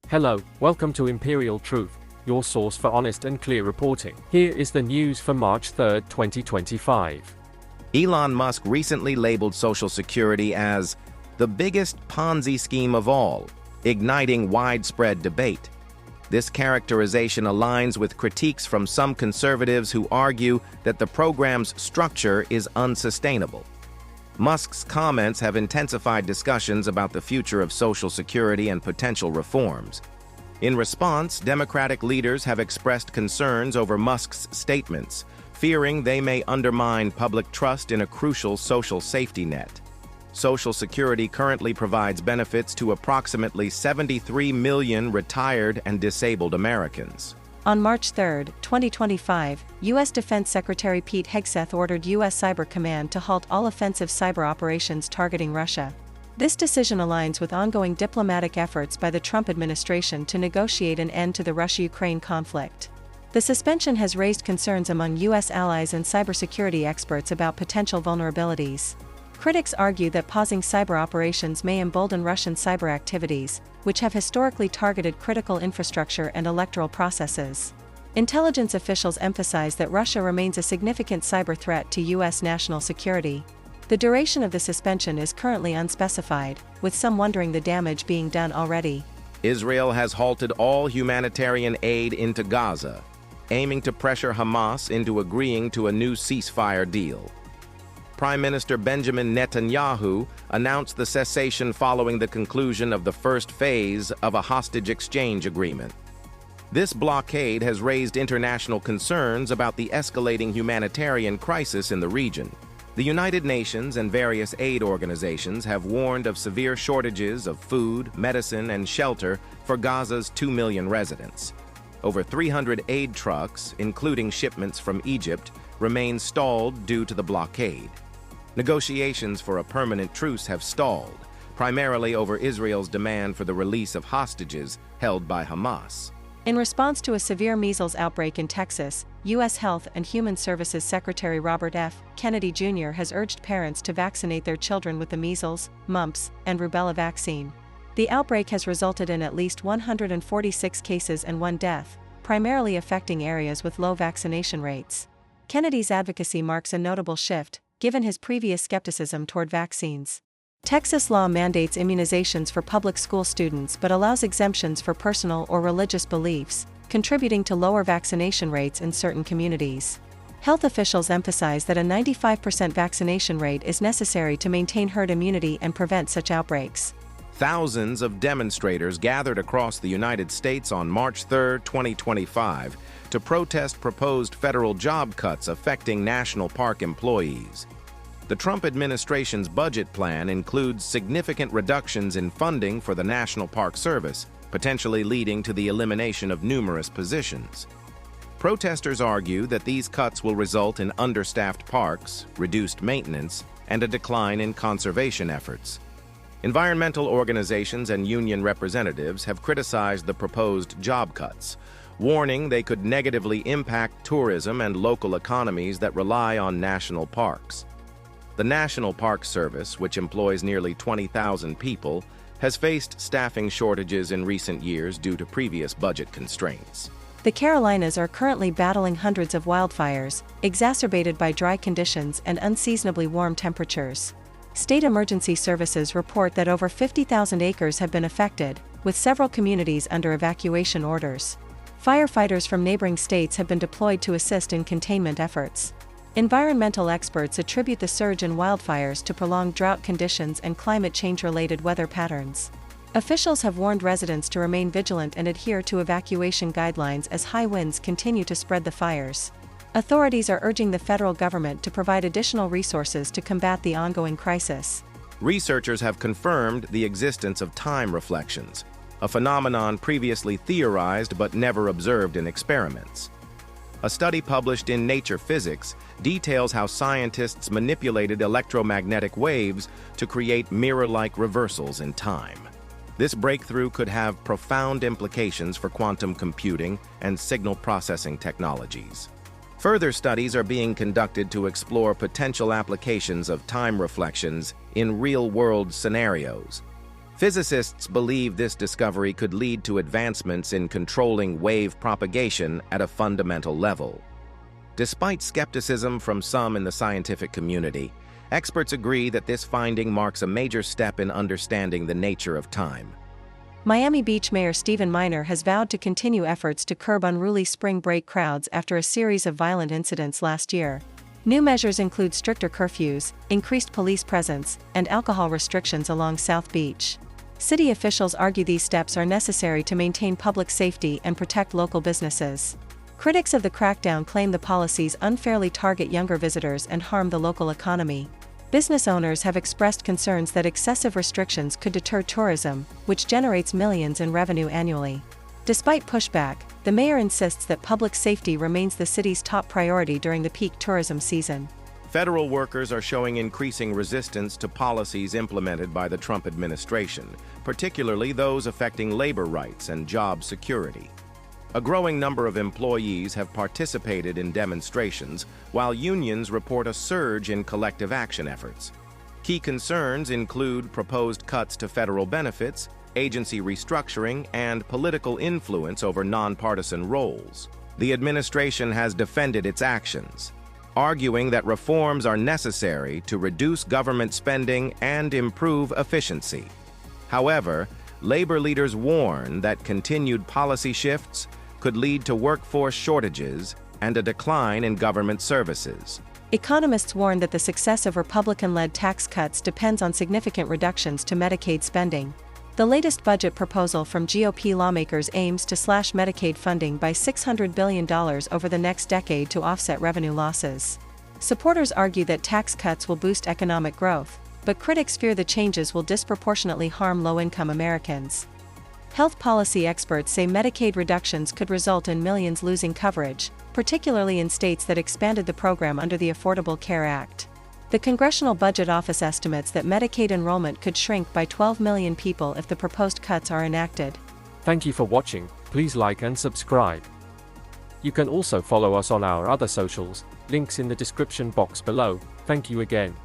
Hello, welcome to Imperial Truth, your source for honest and clear reporting. Here is the news for March 3, 2025. Elon Musk recently labeled Social Security as the biggest Ponzi scheme of all, igniting widespread debate. This characterization aligns with critiques from some conservatives who argue that the program's structure is unsustainable. Musk's comments have intensified discussions about the future of Social Security and potential reforms. In response, Democratic leaders have expressed concerns over Musk's statements, fearing they may undermine public trust in a crucial social safety net. Social Security currently provides benefits to approximately 73 million retired and disabled Americans. On March 3, 2025, U.S. Defense Secretary Pete Hegseth ordered U.S. Cyber Command to halt all offensive cyber operations targeting Russia. This decision aligns with ongoing diplomatic efforts by the Trump administration to negotiate an end to the Russia-Ukraine conflict. The suspension has raised concerns among U.S. allies and cybersecurity experts about potential vulnerabilities. Critics argue that pausing cyber operations may embolden Russian cyber activities, which have historically targeted critical infrastructure and electoral processes. Intelligence officials emphasize that Russia remains a significant cyber threat to U.S. national security. The duration of the suspension is currently unspecified, with some wondering the damage being done already. Israel has halted all humanitarian aid into Gaza, aiming to pressure Hamas into agreeing to a new ceasefire deal. Prime Minister Benjamin Netanyahu announced the cessation following the conclusion of the first phase of a hostage exchange agreement. This blockade has raised international concerns about the escalating humanitarian crisis in the region. The United Nations and various aid organizations have warned of severe shortages of food, medicine, and shelter for Gaza's 2 million residents. Over 300 aid trucks, including shipments from Egypt, remain stalled due to the blockade. Negotiations for a permanent truce have stalled, primarily over Israel's demand for the release of hostages held by Hamas. In response to a severe measles outbreak in Texas, U.S. Health and Human Services Secretary Robert F. Kennedy Jr. has urged parents to vaccinate their children with the measles, mumps, and rubella vaccine. The outbreak has resulted in at least 146 cases and 1 death, primarily affecting areas with low vaccination rates. Kennedy's advocacy marks a notable shift, given his previous skepticism toward vaccines. Texas law mandates immunizations for public school students but allows exemptions for personal or religious beliefs, contributing to lower vaccination rates in certain communities. Health officials emphasize that a 95% vaccination rate is necessary to maintain herd immunity and prevent such outbreaks. Thousands of demonstrators gathered across the United States on March 3, 2025, to protest proposed federal job cuts affecting national park employees. The Trump administration's budget plan includes significant reductions in funding for the National Park Service, potentially leading to the elimination of numerous positions. Protesters argue that these cuts will result in understaffed parks, reduced maintenance, and a decline in conservation efforts. Environmental organizations and union representatives have criticized the proposed job cuts, warning they could negatively impact tourism and local economies that rely on national parks. The National Park Service, which employs nearly 20,000 people, has faced staffing shortages in recent years due to previous budget constraints. The Carolinas are currently battling hundreds of wildfires, exacerbated by dry conditions and unseasonably warm temperatures. State emergency services report that over 50,000 acres have been affected, with several communities under evacuation orders. Firefighters from neighboring states have been deployed to assist in containment efforts. Environmental experts attribute the surge in wildfires to prolonged drought conditions and climate change-related weather patterns. Officials have warned residents to remain vigilant and adhere to evacuation guidelines as high winds continue to spread the fires. Authorities are urging the federal government to provide additional resources to combat the ongoing crisis. Researchers have confirmed the existence of time reflections, a phenomenon previously theorized but never observed in experiments. A study published in Nature Physics details how scientists manipulated electromagnetic waves to create mirror-like reversals in time. This breakthrough could have profound implications for quantum computing and signal processing technologies. Further studies are being conducted to explore potential applications of time reflections in real-world scenarios. Physicists believe this discovery could lead to advancements in controlling wave propagation at a fundamental level. Despite skepticism from some in the scientific community, experts agree that this finding marks a major step in understanding the nature of time. Miami Beach Mayor Stephen Miner has vowed to continue efforts to curb unruly spring break crowds after a series of violent incidents last year. New measures include stricter curfews, increased police presence, and alcohol restrictions along South Beach. City officials argue these steps are necessary to maintain public safety and protect local businesses. Critics of the crackdown claim the policies unfairly target younger visitors and harm the local economy. Business owners have expressed concerns that excessive restrictions could deter tourism, which generates millions in revenue annually. Despite pushback, the mayor insists that public safety remains the city's top priority during the peak tourism season. Federal workers are showing increasing resistance to policies implemented by the Trump administration, particularly those affecting labor rights and job security. A growing number of employees have participated in demonstrations, while unions report a surge in collective action efforts. Key concerns include proposed cuts to federal benefits, agency restructuring, and political influence over nonpartisan roles. The administration has defended its actions, arguing that reforms are necessary to reduce government spending and improve efficiency. However, labor leaders warn that continued policy shifts could lead to workforce shortages and a decline in government services. Economists warn that the success of Republican-led tax cuts depends on significant reductions to Medicaid spending. The latest budget proposal from GOP lawmakers aims to slash Medicaid funding by $600 billion over the next decade to offset revenue losses. Supporters argue that tax cuts will boost economic growth, but critics fear the changes will disproportionately harm low-income Americans. Health policy experts say Medicaid reductions could result in millions losing coverage, particularly in states that expanded the program under the Affordable Care Act. The Congressional Budget Office estimates that Medicaid enrollment could shrink by 12 million people if the proposed cuts are enacted. Thank you for watching. Please like and subscribe. You can also follow us on our other socials, links in the description box below. Thank you again.